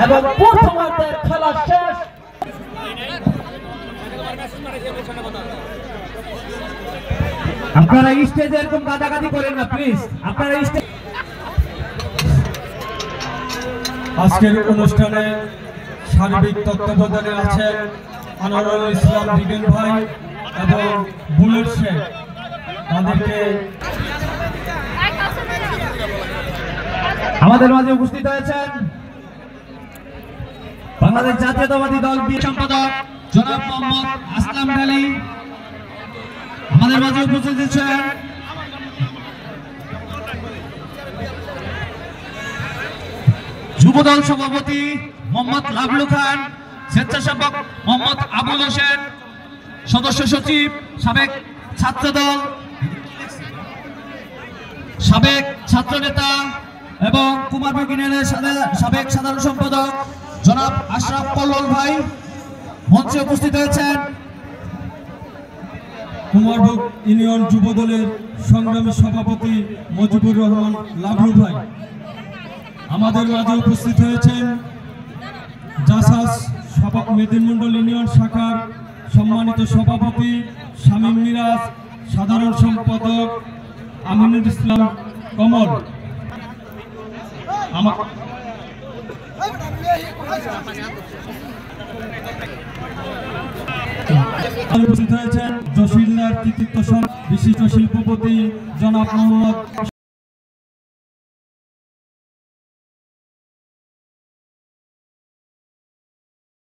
এবং প্রথমার্ধের খেলা শেষ। আপনারা স্টেজে এরকম গাদাগাদি করেন না প্লিজ। আপনারা স্টেজ আজকের অনুষ্ঠানে সার্বিক তত্ত্বাবধানে আছেন আনোয়ারুল ইসলাম বিগেল ভাই এবং বুলেট শেখ। তাদেরকে আমাদের মাঝে উপস্থিত হয়েছেন বাংলাদেশ জাতীয়তাবাদী দল সম্পাদক জনাব মোহাম্মদ আসলাম আলী। আমাদের মাঝে উপস্থিত হয়েছেন যুবদল সভাপতি মোহাম্মদ লাবলু খান, স্বেচ্ছাসেবক মোহাম্মদ আবুল হোসেন, সদস্য সচিব সাবেক ছাত্রদল সাবেক ছাত্রনেতা এবং কুমারবাগ ইউনিয়নের সাবেক সাধারণ সম্পাদক জনাব আশরাফ পল্লল ভাই মঞ্চে উপস্থিত হয়েছেন। কুমারবাগ ইউনিয়ন যুবদলের সংগ্রামী সভাপতি মজিবুর রহমান লাবলু ভাই। আমাদের মাঝে উপস্থিত হয়েছেন জাসাস মেদিনীমন্ডল ইউনিয়ন শাখার সম্মানিত সভাপতি শামীম মিরাজ, সাধারণ সম্পাদক আমিনুল ইসলাম কমল। উপস্থিত হয়েছেন জসিল্লার কৃতিত্ব বিশিষ্ট শিল্পপতি জনাব মোহাম্মদ